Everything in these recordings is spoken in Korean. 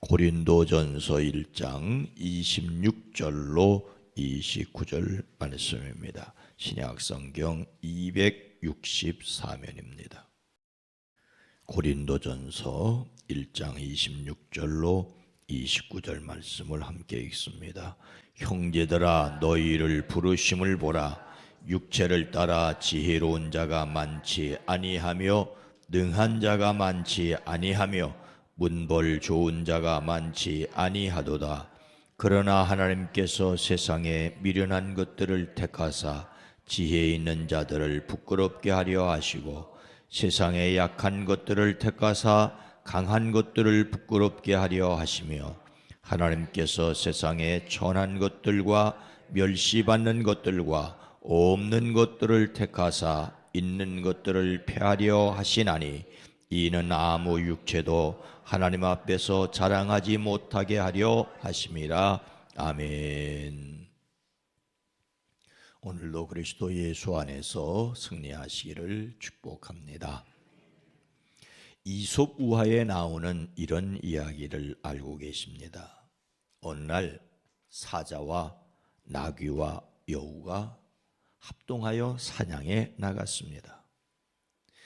고린도전서 1장 26절로 29절 말씀입니다. 신약성경 264면입니다. 고린도전서 1장 26절로 29절 말씀을 함께 읽습니다. 형제들아 너희를 부르심을 보라. 육체를 따라 지혜로운 자가 많지 아니하며 능한 자가 많지 아니하며 문벌 좋은 자가 많지 아니하도다. 그러나 하나님께서 세상에 미련한 것들을 택하사 지혜 있는 자들을 부끄럽게 하려 하시고 세상에 약한 것들을 택하사 강한 것들을 부끄럽게 하려 하시며 하나님께서 세상에 천한 것들과 멸시받는 것들과 없는 것들을 택하사 있는 것들을 폐하려 하시나니 이는 아무 육체도 하나님 앞에서 자랑하지 못하게 하려 하심이라. 아멘. 오늘도 그리스도 예수 안에서 승리하시기를 축복합니다. 이솝 우화에 나오는 이런 이야기를 알고 계십니다. 어느 날 사자와 나귀와 여우가 합동하여 사냥에 나갔습니다.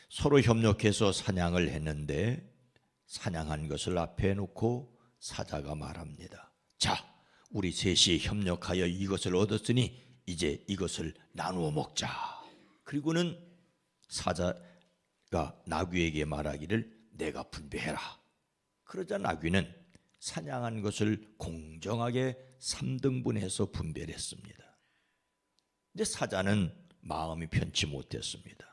서로 협력해서 사냥을 했는데 사냥한 것을 앞에 놓고 사자가 말합니다. 자, 우리 셋이 협력하여 이것을 얻었으니 이제 이것을 나누어 먹자. 그리고는 사자가 나귀에게 말하기를 내가 분배해라. 그러자 나귀는 사냥한 것을 공정하게 3등분해서 분배를 했습니다. 근데 사자는 마음이 편치 못했습니다.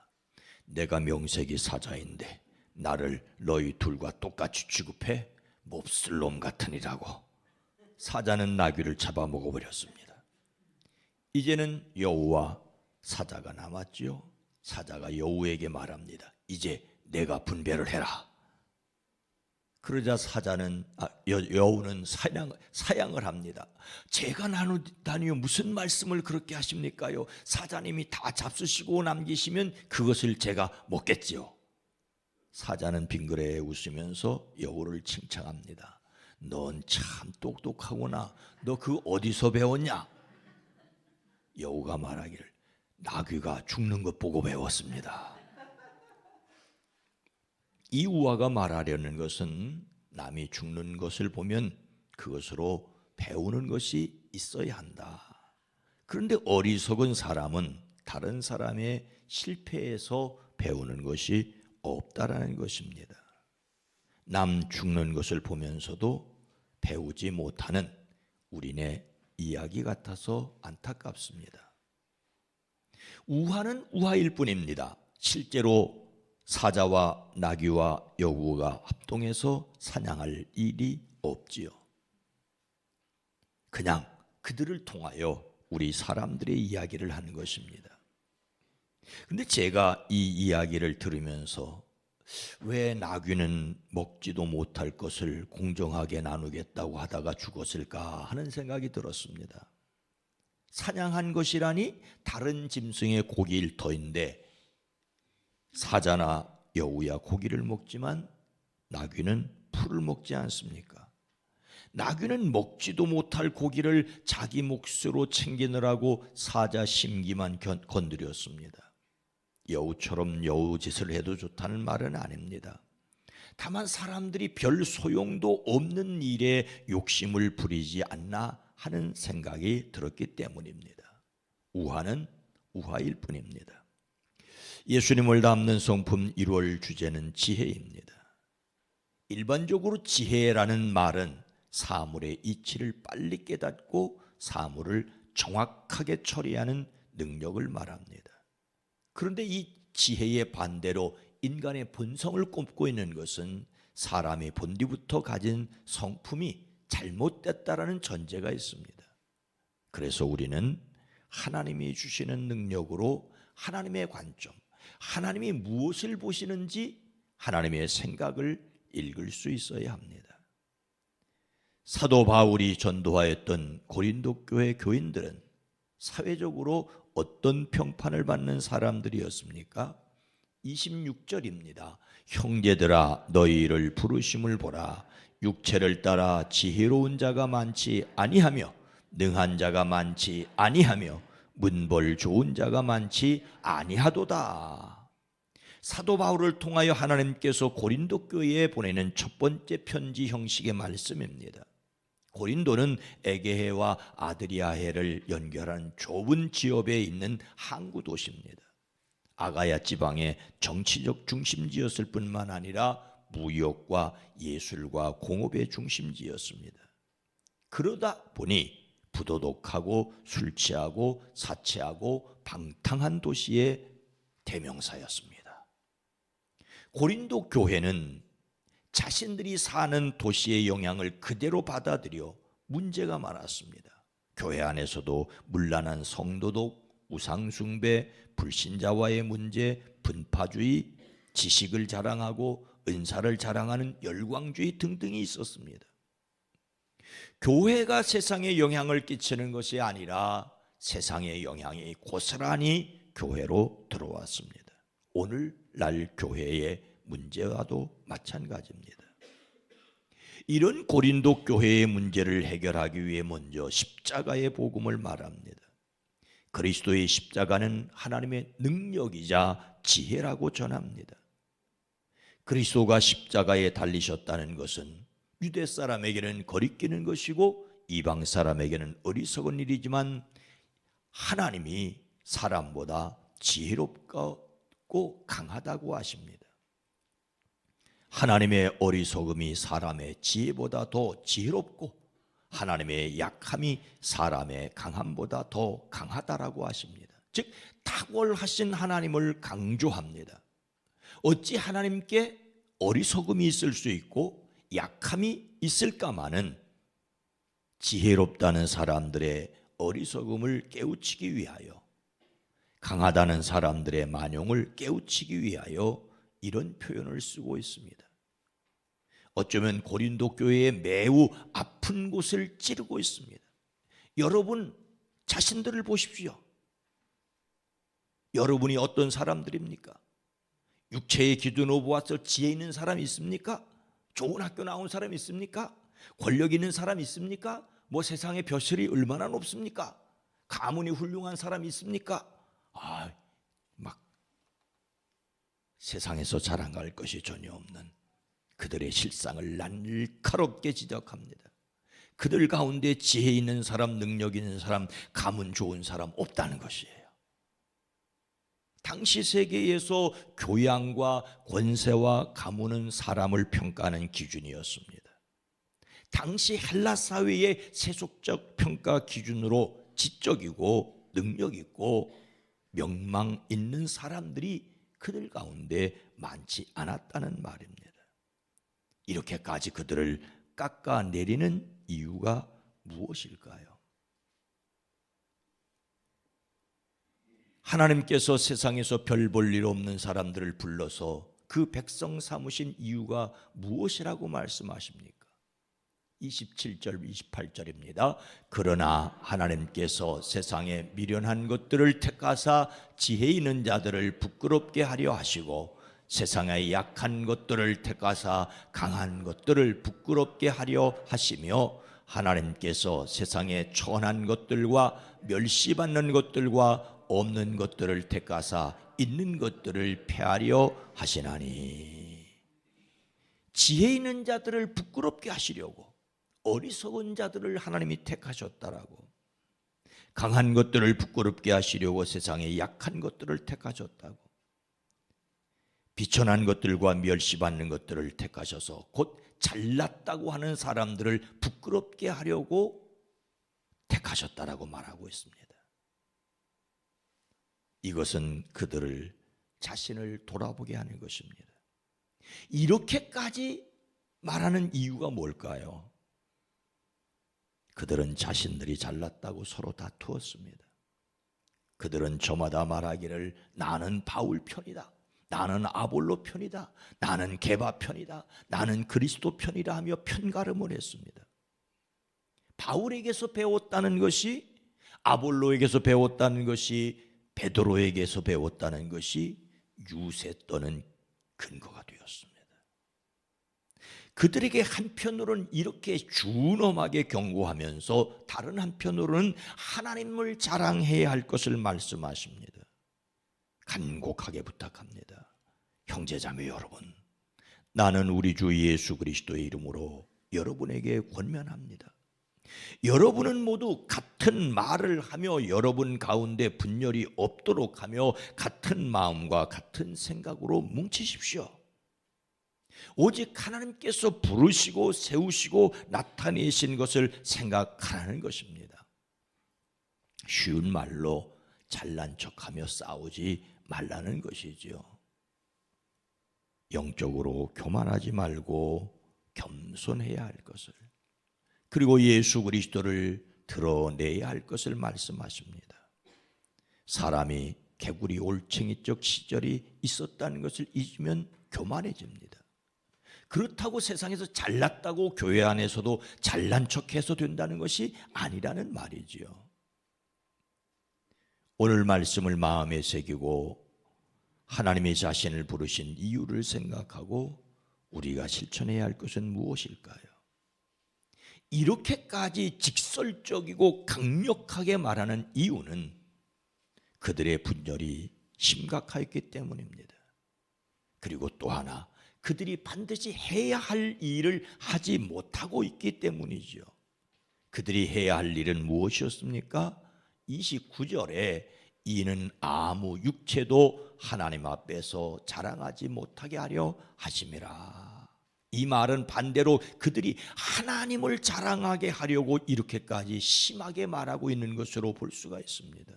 내가 명색이 사자인데 나를 너희 둘과 똑같이 취급해? 몹쓸 놈 같으니라고 사자는 나귀를 잡아먹어버렸습니다. 이제는 여우와 사자가 남았지요. 사자가 여우에게 말합니다. 이제 내가 분배를 해라. 그러자 여우는 사양을 합니다. 제가 나누다니요 무슨 말씀을 그렇게 하십니까요? 사자님이 다 잡수시고 남기시면 그것을 제가 먹겠지요. 사자는 빙그레 웃으면서 여우를 칭찬합니다. 넌 참 똑똑하구나. 너 그 어디서 배웠냐? 여우가 말하기를 나귀가 죽는 것 보고 배웠습니다. 이 우화가 말하려는 것은 남이 죽는 것을 보면 그것으로 배우는 것이 있어야 한다. 그런데 어리석은 사람은 다른 사람의 실패에서 배우는 것이 없다라는 것입니다. 남 죽는 것을 보면서도 배우지 못하는 우리네 이야기 같아서 안타깝습니다. 우화는 우화일 뿐입니다. 실제로 사자와 나귀와 여우가 합동해서 사냥할 일이 없지요. 그냥 그들을 통하여 우리 사람들의 이야기를 하는 것입니다. 그런데 제가 이 이야기를 들으면서 왜 나귀는 먹지도 못할 것을 공정하게 나누겠다고 하다가 죽었을까 하는 생각이 들었습니다. 사냥한 것이라니 다른 짐승의 고기일 터인데 사자나 여우야 고기를 먹지만 나귀는 풀을 먹지 않습니까? 나귀는 먹지도 못할 고기를 자기 몫으로 챙기느라고 사자 심기만 건드렸습니다. 여우처럼 여우 짓을 해도 좋다는 말은 아닙니다. 다만 사람들이 별 소용도 없는 일에 욕심을 부리지 않나 하는 생각이 들었기 때문입니다. 우화는 우화일 뿐입니다. 예수님을 닮는 성품 1월 주제는 지혜입니다. 일반적으로 지혜라는 말은 사물의 이치를 빨리 깨닫고 사물을 정확하게 처리하는 능력을 말합니다. 그런데 이 지혜의 반대로 인간의 본성을 꼽고 있는 것은 사람이 본디부터 가진 성품이 잘못됐다라는 전제가 있습니다. 그래서 우리는 하나님이 주시는 능력으로 하나님의 관점, 하나님이 무엇을 보시는지 하나님의 생각을 읽을 수 있어야 합니다. 사도 바울이 전도하였던 고린도 교회 교인들은 사회적으로 어떤 평판을 받는 사람들이었습니까? 26절입니다. 형제들아 너희를 부르심을 보라. 육체를 따라 지혜로운 자가 많지 아니하며 능한 자가 많지 아니하며 문벌 좋은 자가 많지 아니하도다. 사도 바울을 통하여 하나님께서 고린도 교회에 보내는 첫 번째 편지 형식의 말씀입니다. 고린도는 에게해와 아드리아해를 연결한 좁은 지역에 있는 항구 도시입니다. 아가야 지방의 정치적 중심지였을 뿐만 아니라 무역과 예술과 공업의 중심지였습니다. 그러다 보니 부도덕하고 술 취하고 사치하고 방탕한 도시의 대명사였습니다. 고린도 교회는 자신들이 사는 도시의 영향을 그대로 받아들여 문제가 많았습니다. 교회 안에서도 문란한 성도독, 우상숭배, 불신자와의 문제, 분파주의, 지식을 자랑하고 은사를 자랑하는 열광주의 등등이 있었습니다. 교회가 세상에 영향을 끼치는 것이 아니라 세상의 영향이 고스란히 교회로 들어왔습니다. 오늘날 교회의 문제와도 마찬가지입니다. 이런 고린도 교회의 문제를 해결하기 위해 먼저 십자가의 복음을 말합니다. 그리스도의 십자가는 하나님의 능력이자 지혜라고 전합니다. 그리스도가 십자가에 달리셨다는 것은 유대 사람에게는 거리끼는 것이고 이방 사람에게는 어리석은 일이지만 하나님이 사람보다 지혜롭고 강하다고 하십니다. 하나님의 어리석음이 사람의 지혜보다 더 지혜롭고 하나님의 약함이 사람의 강함보다 더 강하다라고 하십니다. 즉 탁월하신 하나님을 강조합니다. 어찌 하나님께 어리석음이 있을 수 있고 약함이 있을까마는 지혜롭다는 사람들의 어리석음을 깨우치기 위하여 강하다는 사람들의 만용을 깨우치기 위하여 이런 표현을 쓰고 있습니다. 어쩌면 고린도 교회의 매우 아픈 곳을 찌르고 있습니다. 여러분 자신들을 보십시오. 여러분이 어떤 사람들입니까? 육체의 기준으로 보아서 지혜 있는 사람이 있습니까? 좋은 학교 나온 사람이 있습니까? 권력 있는 사람이 있습니까? 뭐 세상에 벼슬이 얼마나 높습니까? 가문이 훌륭한 사람이 있습니까? 막 세상에서 자랑할 것이 전혀 없는 그들의 실상을 날카롭게 지적합니다. 그들 가운데 지혜 있는 사람, 능력 있는 사람, 가문 좋은 사람 없다는 것이에요. 당시 세계에서 교양과 권세와 가문은 사람을 평가하는 기준이었습니다. 당시 헬라 사회의 세속적 평가 기준으로 지적이고 능력 있고 명망 있는 사람들이 그들 가운데 많지 않았다는 말입니다. 이렇게까지 그들을 깎아내리는 이유가 무엇일까요? 하나님께서 세상에서 별 볼 일 없는 사람들을 불러서 그 백성 삼으신 이유가 무엇이라고 말씀하십니까? 27절 28절입니다. 그러나 하나님께서 세상에 미련한 것들을 택하사 지혜 있는 자들을 부끄럽게 하려 하시고 세상의 약한 것들을 택하사 강한 것들을 부끄럽게 하려 하시며 하나님께서 세상의 천한 것들과 멸시받는 것들과 없는 것들을 택하사 있는 것들을 폐하려 하시나니. 지혜 있는 자들을 부끄럽게 하시려고 어리석은 자들을 하나님이 택하셨다라고, 강한 것들을 부끄럽게 하시려고 세상의 약한 것들을 택하셨다고, 비천한 것들과 멸시받는 것들을 택하셔서 곧 잘났다고 하는 사람들을 부끄럽게 하려고 택하셨다라고 말하고 있습니다. 이것은 그들을 자신을 돌아보게 하는 것입니다. 이렇게까지 말하는 이유가 뭘까요? 그들은 자신들이 잘났다고 서로 다투었습니다. 그들은 저마다 말하기를 나는 바울 편이다, 나는 아볼로 편이다, 나는 게바 편이다, 나는 그리스도 편이다 하며 편가름을 했습니다. 바울에게서 배웠다는 것이, 아볼로에게서 배웠다는 것이, 베드로에게서 배웠다는 것이 유세 떠는 근거가 되었습니다. 그들에게 한편으로는 이렇게 준엄하게 경고하면서 다른 한편으로는 하나님을 자랑해야 할 것을 말씀하십니다. 간곡하게 부탁합니다. 형제자매 여러분, 나는 우리 주 예수 그리스도의 이름으로 여러분에게 권면합니다. 여러분은 모두 같은 말을 하며 여러분 가운데 분열이 없도록 하며 같은 마음과 같은 생각으로 뭉치십시오. 오직 하나님께서 부르시고 세우시고 나타내신 것을 생각하라는 것입니다. 쉬운 말로 잘난 척하며 싸우지 말라는 것이지요. 영적으로 교만하지 말고 겸손해야 할 것을, 그리고 예수 그리스도를 드러내야 할 것을 말씀하십니다. 사람이 개구리 올챙이적 시절이 있었다는 것을 잊으면 교만해집니다. 그렇다고 세상에서 잘났다고 교회 안에서도 잘난 척해서 된다는 것이 아니라는 말이지요. 오늘 말씀을 마음에 새기고 하나님의 자신을 부르신 이유를 생각하고 우리가 실천해야 할 것은 무엇일까요? 이렇게까지 직설적이고 강력하게 말하는 이유는 그들의 분열이 심각하였기 때문입니다. 그리고 또 하나, 그들이 반드시 해야 할 일을 하지 못하고 있기 때문이죠. 그들이 해야 할 일은 무엇이었습니까? 29절에 이는 아무 육체도 하나님 앞에서 자랑하지 못하게 하려 하심이라. 이 말은 반대로 그들이 하나님을 자랑하게 하려고 이렇게까지 심하게 말하고 있는 것으로 볼 수가 있습니다.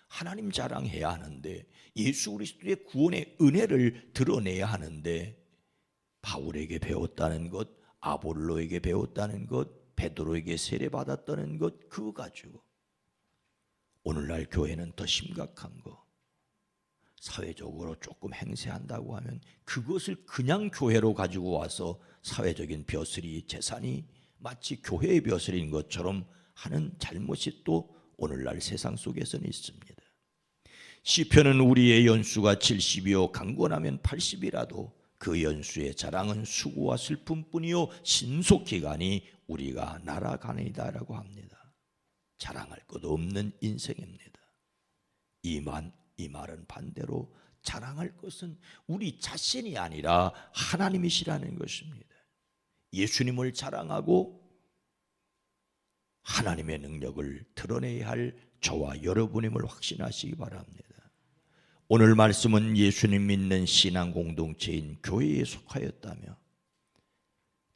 하나님 자랑해야 하는데, 예수 그리스도의 구원의 은혜를 드러내야 하는데, 바울에게 배웠다는 것, 아볼로에게 배웠다는 것, 베드로에게 세례받았다는 것, 그거 가지고 오늘날 교회는 더 심각한 거, 사회적으로 조금 행세한다고 하면 그것을 그냥 교회로 가지고 와서 사회적인 벼슬이, 재산이 마치 교회의 벼슬인 것처럼 하는 잘못이 또 오늘날 세상 속에서는 있습니다. 시편은 우리의 연수가 70이요 강권하면 80이라도 그 연수의 자랑은 수고와 슬픔뿐이요 신속히 가니 우리가 날아가니다라고 합니다. 자랑할 것 없는 인생입니다. 이 말은 반대로 자랑할 것은 우리 자신이 아니라 하나님이시라는 것입니다. 예수님을 자랑하고 하나님의 능력을 드러내야 할 저와 여러분임을 확신하시기 바랍니다. 오늘 말씀은 예수님 믿는 신앙 공동체인 교회에 속하였다며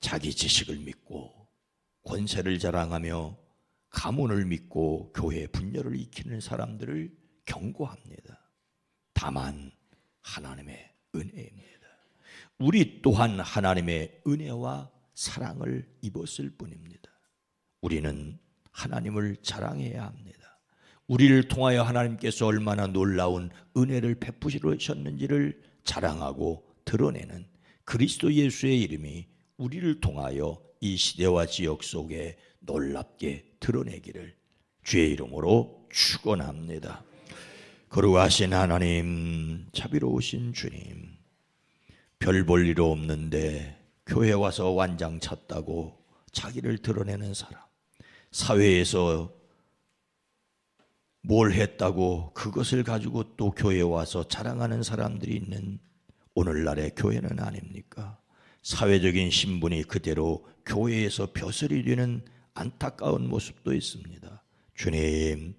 자기 지식을 믿고 권세를 자랑하며 가문을 믿고 교회 분열을 익히는 사람들을 경고합니다. 다만 하나님의 은혜입니다. 우리 또한 하나님의 은혜와 사랑을 입었을 뿐입니다. 우리는 하나님을 자랑해야 합니다. 우리를 통하여 하나님께서 얼마나 놀라운 은혜를 베푸시셨는지를 자랑하고 드러내는 그리스도 예수의 이름이 우리를 통하여 이 시대와 지역 속에 놀랍게 드러내기를 주의 이름으로 축원합니다. 거룩하신 하나님, 자비로우신 주님, 별 볼 일 없는데 교회 와서 완장 찼다고 자기를 드러내는 사람, 사회에서 뭘 했다고 그것을 가지고 또 교회에 와서 자랑하는 사람들이 있는 오늘날의 교회는 아닙니까? 사회적인 신분이 그대로 교회에서 벼슬이 되는 안타까운 모습도 있습니다. 주님,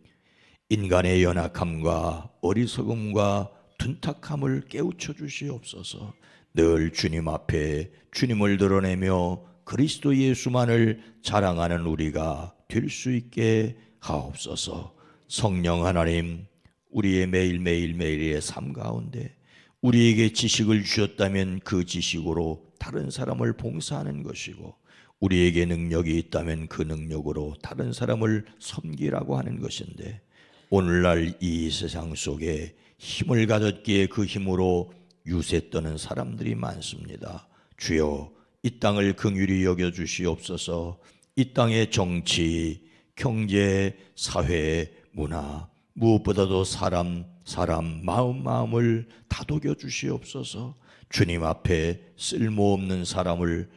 인간의 연약함과 어리석음과 둔탁함을 깨우쳐 주시옵소서. 늘 주님 앞에 주님을 드러내며 그리스도 예수만을 자랑하는 우리가 될 수 있게 하옵소서. 성령 하나님, 우리의 매일매일의 삶 가운데 우리에게 지식을 주셨다면 그 지식으로 다른 사람을 봉사하는 것이고, 우리에게 능력이 있다면 그 능력으로 다른 사람을 섬기라고 하는 것인데, 오늘날 이 세상 속에 힘을 가졌기에 그 힘으로 유세 떠는 사람들이 많습니다. 주여, 이 땅을 긍휼히 여겨 주시옵소서. 이 땅의 정치, 경제, 사회, 문화, 무엇보다도 사람, 사람 마음을 다독여 주시옵소서. 주님 앞에 쓸모없는 사람을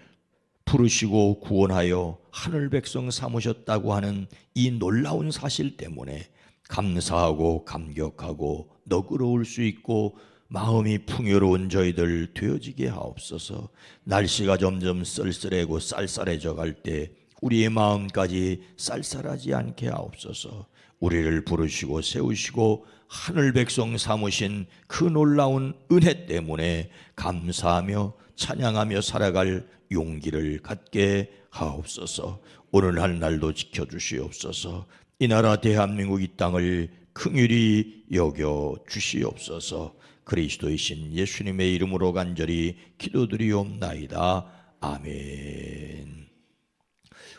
부르시고 구원하여 하늘 백성 삼으셨다고 하는 이 놀라운 사실 때문에 감사하고 감격하고 너그러울 수 있고 마음이 풍요로운 저희들 되어지게 하옵소서. 날씨가 점점 썰썰하고 쌀쌀해져 갈 때 우리의 마음까지 쌀쌀하지 않게 하옵소서. 우리를 부르시고 세우시고 하늘 백성 삼으신 그 놀라운 은혜 때문에 감사하며 찬양하며 살아갈 용기를 갖게 하옵소서. 오늘 한 날도 지켜주시옵소서. 이 나라 대한민국 이 땅을 긍휼히 여겨 주시옵소서. 그리스도이신 예수님의 이름으로 간절히 기도드리옵나이다. 아멘.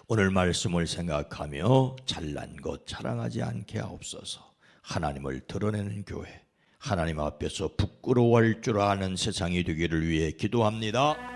오늘 말씀을 생각하며 잘난 것 자랑하지 않게 하옵소서. 하나님을 드러내는 교회, 하나님 앞에서 부끄러워할 줄 아는 세상이 되기를 위해 기도합니다.